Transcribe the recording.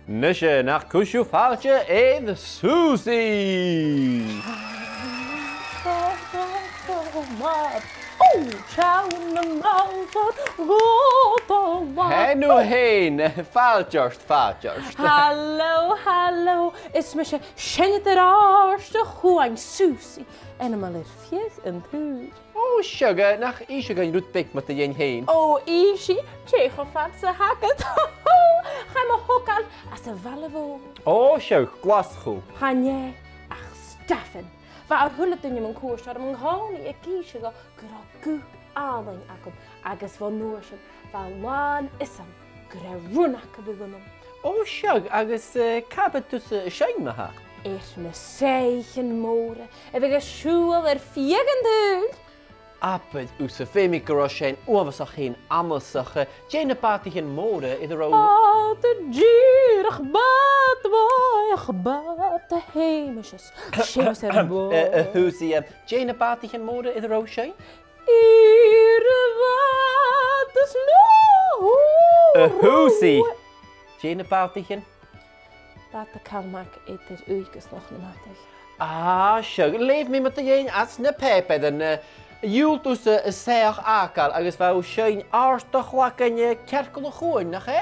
Nische nach cwsiw falche edd Suzie. Henw hyn, falchorst. Hallo, hallo. Is me sin de raarste dhuinn Suzie. En maar er vies en puur. Oh, sugar, nach isio gan rwyd big met de jen heen. Oh, easy. Tjech of wat ze hakken. Ga me hokken als een vallevo. Oh, sugar, glasgoed. Ga je, ach, Stefan. Waar hulp in je mijn koers had, mijn honing, ik kies je goed aanling akom. Agus van Noorsen, van laan is hem, runakken we hem. Oh, sugar, agus kabet tussen schein me ha. Is me zeigen moren, heb ik een schoel er viegend. Apet, usse femiker schein, overzag geen ammelsage, jene party geen mode in de rood. Oh, de gierig bad, de hemeltjes. Scheels er boven. Hoe zie je, jene party geen mode in de rood schein? Ire wat is nou? Hoe zie jene party geen? Dat kan maak het er uitjes nog niet matig. Ah, sugar, leef me met de jen als ne pepe, dan jult tussen zeer akal, agus wou schein aardig wakken je kerkel goed, nog hè?